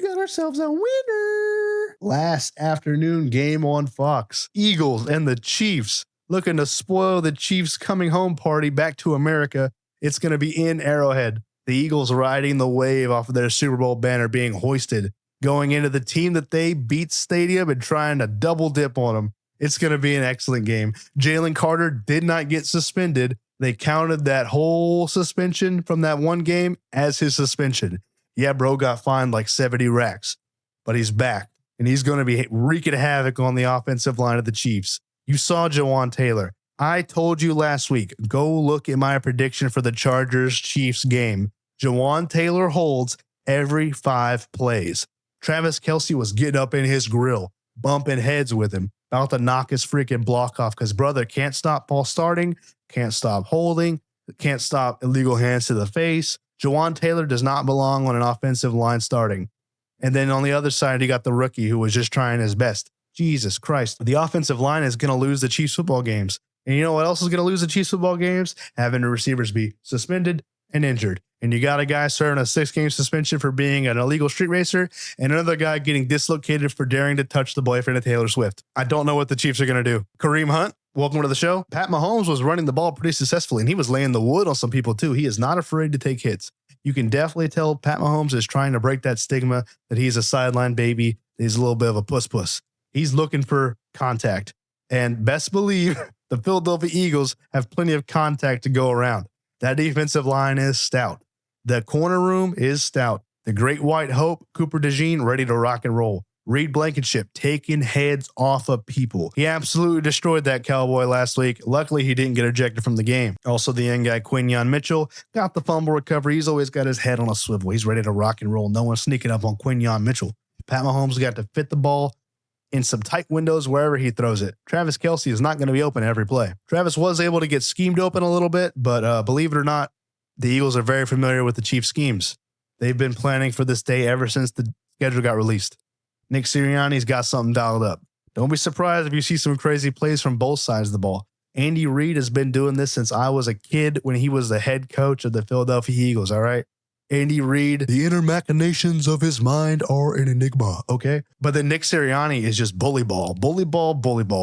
got ourselves a winner. Last afternoon game on Fox. Eagles and the Chiefs looking to spoil the Chiefs' coming home party back to America. It's going to be in Arrowhead. The Eagles riding the wave off of their Super Bowl banner being hoisted, going into the team that they beat stadium and trying to double dip on them It's going to be an excellent game. Jalen Carter did not get suspended. They counted that whole suspension from that one game as his suspension. Yeah, bro got fined like 70 racks, but he's back, and he's going to be wreaking havoc on the offensive line of the Chiefs. You saw Jawan Taylor. I told you last week, go look at my prediction for the Chargers-Chiefs game. Jawan Taylor holds every 5 plays. Travis Kelce was getting up in his grill, bumping heads with him, about to knock his freaking block off because brother can't stop false starting, can't stop holding, can't stop illegal hands to the face. Jawan Taylor does not belong on an offensive line starting. And then on the other side, you got the rookie who was just trying his best. Jesus Christ. The offensive line is going to lose the Chiefs football games. And you know what else is going to lose the Chiefs football games? Having the receivers be suspended and injured. And you got a guy serving a 6-game suspension for being an illegal street racer and another guy getting dislocated for daring to touch the boyfriend of Taylor Swift. I don't know what the Chiefs are going to do. Kareem Hunt, welcome to the show. Pat Mahomes was running the ball pretty successfully, and he was laying the wood on some people too. He is not afraid to take hits. You can definitely tell Pat Mahomes is trying to break that stigma that he's a sideline baby. He's a little bit of a puss. He's looking for contact. And best believe the Philadelphia Eagles have plenty of contact to go around. That defensive line is stout. The corner room is stout. The great white hope, Cooper DeJean, ready to rock and roll. Reed Blankenship taking heads off of people. He absolutely destroyed that Cowboy last week. Luckily, he didn't get ejected from the game. Also, the young guy, Quinyon Mitchell, got the fumble recovery. He's always got his head on a swivel. He's ready to rock and roll. No one's sneaking up on Quinyon Mitchell. Pat Mahomes got to fit the ball in some tight windows wherever he throws it. Travis Kelce is not going to be open every play. Travis was able to get schemed open a little bit, but believe it or not, the Eagles are very familiar with the Chiefs' schemes. They've been planning for this day ever since the schedule got released. Nick Sirianni's got something dialed up. Don't be surprised if you see some crazy plays from both sides of the ball. Andy Reid has been doing this since I was a kid when he was the head coach of the Philadelphia Eagles, all right? Andy Reid, the inner machinations of his mind are an enigma, okay? But then Nick Sirianni is just bully ball.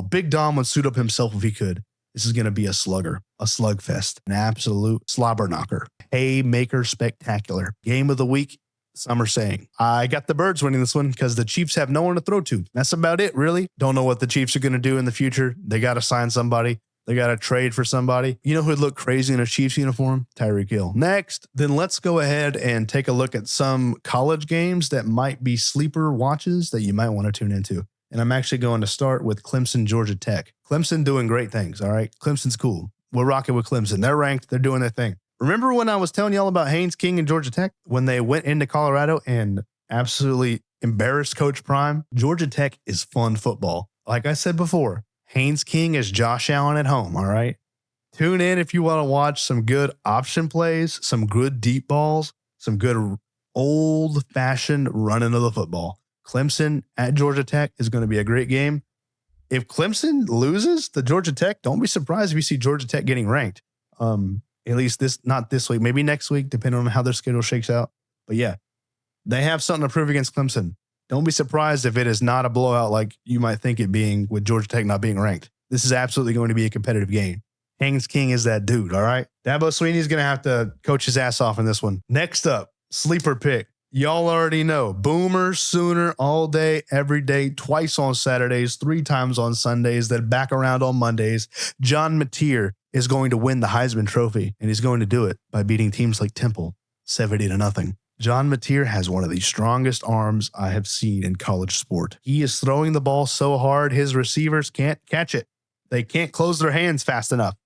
Big Dom would suit up himself if he could. This is going to be a slugger, a slugfest, an absolute slobber knocker. Haymaker spectacular. Game of the week, some are saying. I got the Birds winning this one because the Chiefs have no one to throw to. That's about it, really. Don't know what the Chiefs are going to do in the future. They got to sign somebody. They got to trade for somebody. You know who would look crazy in a Chiefs uniform? Tyreek Hill. Next, then let's go ahead and take a look at some college games that might be sleeper watches that you might want to tune into. And I'm actually going to start with Clemson, Georgia Tech. Clemson doing great things, all right? Clemson's cool. We're rocking with Clemson. They're ranked. They're doing their thing. Remember when I was telling y'all about Haynes King and Georgia Tech? When they went into Colorado and absolutely embarrassed Coach Prime? Georgia Tech is fun football. Like I said before, Haynes King is Josh Allen at home, all right? Tune in if you want to watch some good option plays, some good deep balls, some good old-fashioned running of the football. Clemson at Georgia Tech is going to be a great game. If Clemson loses to Georgia Tech, don't be surprised if you see Georgia Tech getting ranked. At least not this week, maybe next week, depending on how their schedule shakes out. But yeah, they have something to prove against Clemson. Don't be surprised if it is not a blowout like you might think it being with Georgia Tech not being ranked. This is absolutely going to be a competitive game. Haynes King is that dude, all right? Dabo Swinney's going to have to coach his ass off in this one. Next up, sleeper pick. Y'all already know. Boomer, Sooner, all day, every day, twice on Saturdays, 3 times on Sundays, then back around on Mondays. John Mateer is going to win the Heisman Trophy, and he's going to do it by beating teams like Temple 70-0. John Mateer has one of the strongest arms I have seen in college sport. He is throwing the ball so hard, his receivers can't catch it. They can't close their hands fast enough.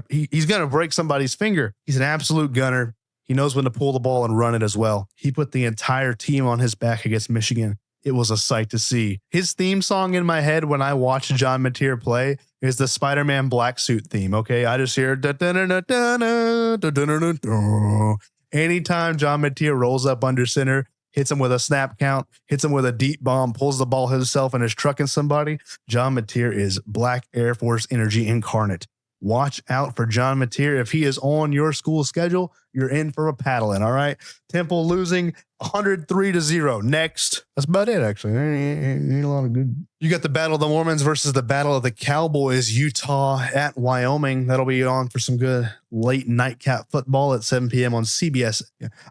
He's going to break somebody's finger. He's an absolute gunner. He knows when to pull the ball and run it as well. He put the entire team on his back against Michigan. It was a sight to see. His theme song in my head when I watch John Mateer play is the Spider-Man black suit theme, okay? I just hear anytime John Mateer rolls up under center, hits him with a snap count, hits him with a deep bomb, pulls the ball himself and is trucking somebody, John Mateer is Black Air Force energy incarnate. watch out for John Mateer. If he is on your school schedule, you're in for a paddling, all right? Temple losing 103-0. Next. That's about it, actually. Ain't a lot of good. You got the Battle of the Mormons versus the Battle of the Cowboys, Utah at Wyoming. That'll be on for some good late nightcap football at 7 p.m. on CBS.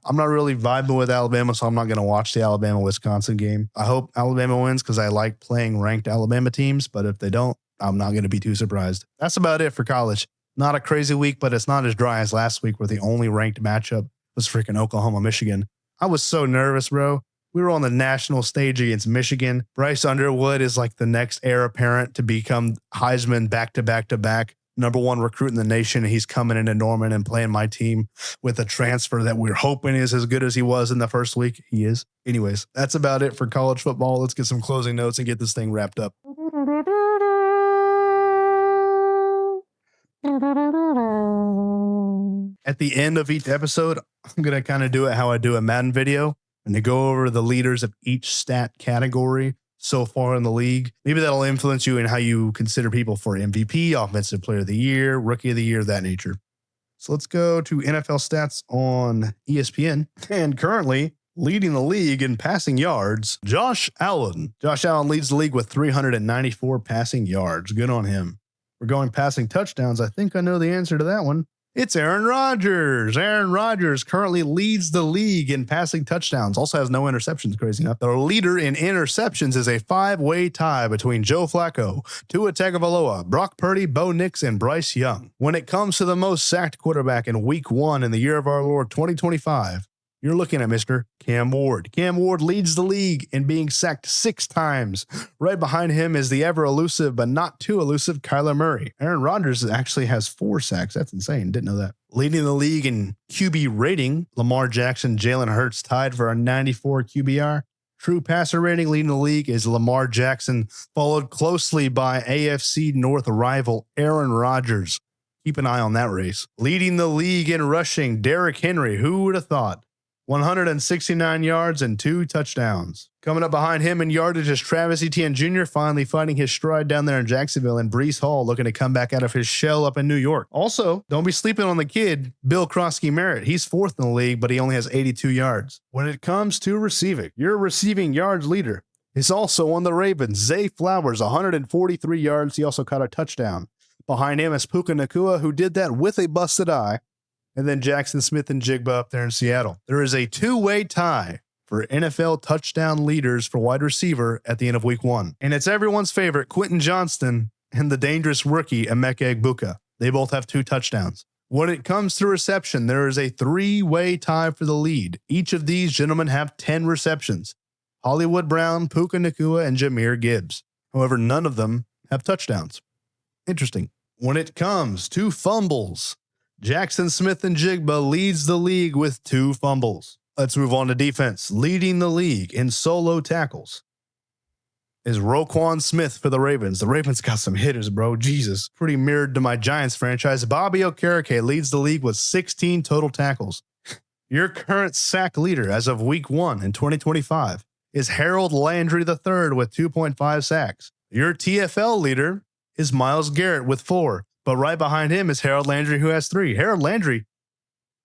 I'm not really vibing with Alabama, so I'm not going to watch the Alabama-Wisconsin game. I hope Alabama wins because I like playing ranked Alabama teams, but if they don't, I'm not going to be too surprised. That's about it for college. Not a crazy week, but it's not as dry as last week where the only ranked matchup was freaking Oklahoma, Michigan. I was so nervous, bro. We were on the national stage against Michigan. Bryce Underwood is like the next heir apparent to become Heisman back-to-back-to-back #1 recruit in the nation. He's coming into Norman and playing my team with a transfer that we're hoping is as good as he was in the first week. He is. Anyways, that's about it for college football. Let's get some closing notes and get this thing wrapped up. At the end of each episode, I'm going to kind of do it how I do a Madden video and to go over the leaders of each stat category so far in the league. Maybe that'll influence you in how you consider people for MVP, Offensive Player of the Year, Rookie of the Year, that nature. So let's go to NFL stats on ESPN. And currently leading the league in passing yards, Josh Allen. Josh Allen leads the league with 394 passing yards. Good on him. We're going passing touchdowns. I think I know the answer to that one. It's Aaron Rodgers. Aaron Rodgers currently leads the league in passing touchdowns. Also has no interceptions, crazy enough. The leader in interceptions is a 5-way tie between Joe Flacco, Tua Tagovailoa, Brock Purdy, Bo Nix, and Bryce Young. When it comes to the most sacked quarterback in week 1 in the year of our Lord 2025, you're looking at Mr. Cam Ward. Cam Ward leads the league in being sacked 6 times. Right behind him is the ever elusive but not too elusive Kyler Murray. Aaron Rodgers actually has 4 sacks. That's insane. Didn't know that. Leading the league in QB rating, Lamar Jackson, Jalen Hurts tied for a 94 QBR. True passer rating leading the league is Lamar Jackson, followed closely by AFC North rival Aaron Rodgers. Keep an eye on that race. Leading the league in rushing, Derrick Henry. Who would have thought? 169 yards and 2 touchdowns. Coming up behind him in yardage is Travis Etienne Jr. finally finding his stride down there in Jacksonville, and Breece Hall looking to come back out of his shell up in New York. Also, don't be sleeping on the kid, Bill Krosky-Merritt. He's 4th in the league, but he only has 82 yards. When it comes to receiving, your receiving yards leader is also on the Ravens. Zay Flowers, 143 yards. He also caught a touchdown. Behind him is Puka Nacua, who did that with a busted eye. And then Jackson Smith and Jigba up there in Seattle. There is a 2-way tie for NFL touchdown leaders for wide receiver at the end of week 1. And it's everyone's favorite, Quentin Johnston and the dangerous rookie, Emeka Egbuka. They both have 2 touchdowns. When it comes to reception, there is a 3-way tie for the lead. Each of these gentlemen have 10 receptions. Hollywood Brown, Puka Nacua, and Jahmyr Gibbs. However, none of them have touchdowns. Interesting. When it comes to fumbles, Jackson Smith and Jigba leads the league with 2 fumbles. Let's move on to defense. Leading the league in solo tackles is Roquan Smith for the Ravens. The Ravens got some hitters, bro. Jesus. Pretty mirrored to my Giants franchise. Bobby Okereke leads the league with 16 total tackles. Your current sack leader as of week 1 in 2025 is Harold Landry III with 2.5 sacks. Your TFL leader is Myles Garrett with 4. But right behind him is Harold Landry, who has 3. Harold Landry,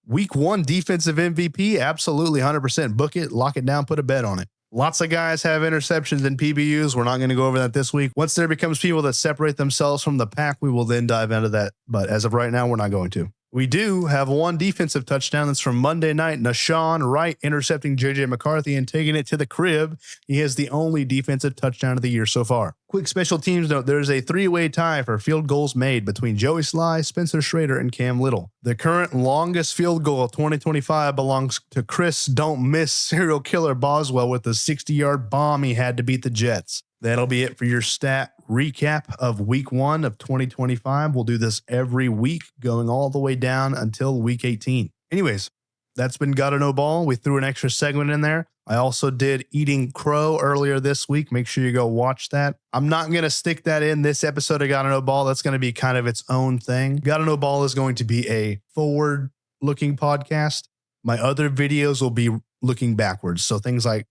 week 1 defensive MVP, absolutely 100%. Book it, lock it down, put a bet on it. Lots of guys have interceptions and PBUs. We're not going to go over that this week. Once there becomes people that separate themselves from the pack, we will then dive into that. But as of right now, we're not going to. We do have 1 defensive touchdown. That's from Monday night. Nashawn Wright intercepting J.J. McCarthy and taking it to the crib. He has the only defensive touchdown of the year so far. Quick special teams note, there's a 3-way tie for field goals made between Joey Sly, Spencer Schrader, and Cam Little. The current longest field goal of 2025 belongs to Chris Don't Miss serial killer Boswell with the 60-yard bomb he had to beat the Jets. That'll be it for your stat recap of week 1 of 2025. We'll do this every week going all the way down until week 18. Anyways, that's been Gotta Know Ball. We threw an extra segment in there. I also did Eating Crow earlier this week. Make sure you go watch that. I'm not going to stick that in this episode of Gotta Know Ball. That's going to be kind of its own thing. Gotta Know Ball is going to be a forward-looking podcast. My other videos will be looking backwards. So things like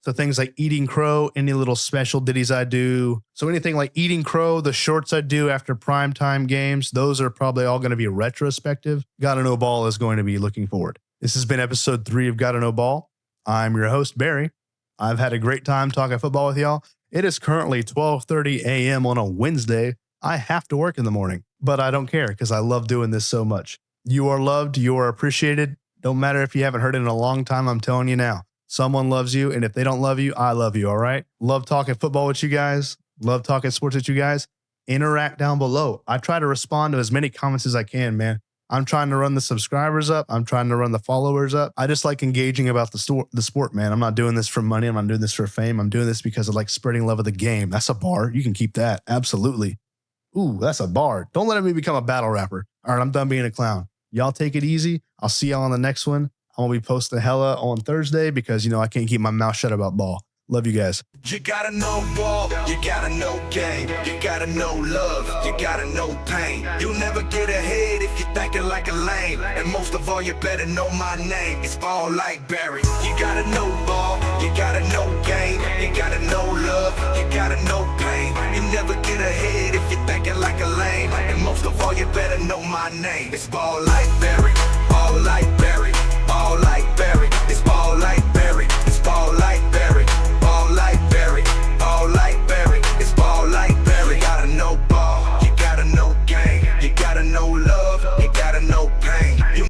Eating Crow, any little special ditties I do. So anything like Eating Crow, the shorts I do after primetime games, those are probably all going to be retrospective. Gotta Know Ball is going to be looking forward. This has been episode 3 of Gotta Know Ball. I'm your host, Barry. I've had a great time talking football with y'all. It is currently 12:30 a.m. on a Wednesday. I have to work in the morning, but I don't care because I love doing this so much. You are loved. You are appreciated. Don't matter if you haven't heard it in a long time. I'm telling you now, someone loves you. And if they don't love you, I love you. All right. Love talking football with you guys. Love talking sports with you guys. Interact down below. I try to respond to as many comments as I can, man. I'm trying to run the subscribers up. I'm trying to run the followers up. I just like engaging about the sport, man. I'm not doing this for money. I'm not doing this for fame. I'm doing this because I like spreading love of the game. That's a bar. You can keep that. Absolutely. Ooh, that's a bar. Don't let me become a battle rapper. All right, I'm done being a clown. Y'all take it easy. I'll see y'all on the next one. I'm going to be posting hella on Thursday because, I can't keep my mouth shut about ball. Love you guys. You gotta know ball, you gotta know game, you gotta know love, you gotta know pain. You'll never get ahead if you're thinking like a lame. And most of all, you better know my name. It's Ball like Barry. You gotta know ball, you gotta know game, you gotta know love, you gotta know pain. You'll never get ahead if you're thinking like a lame. And most of all, you better know my name. It's Ball like Barry, Ball like Barry, Ball like Barry. It's Ball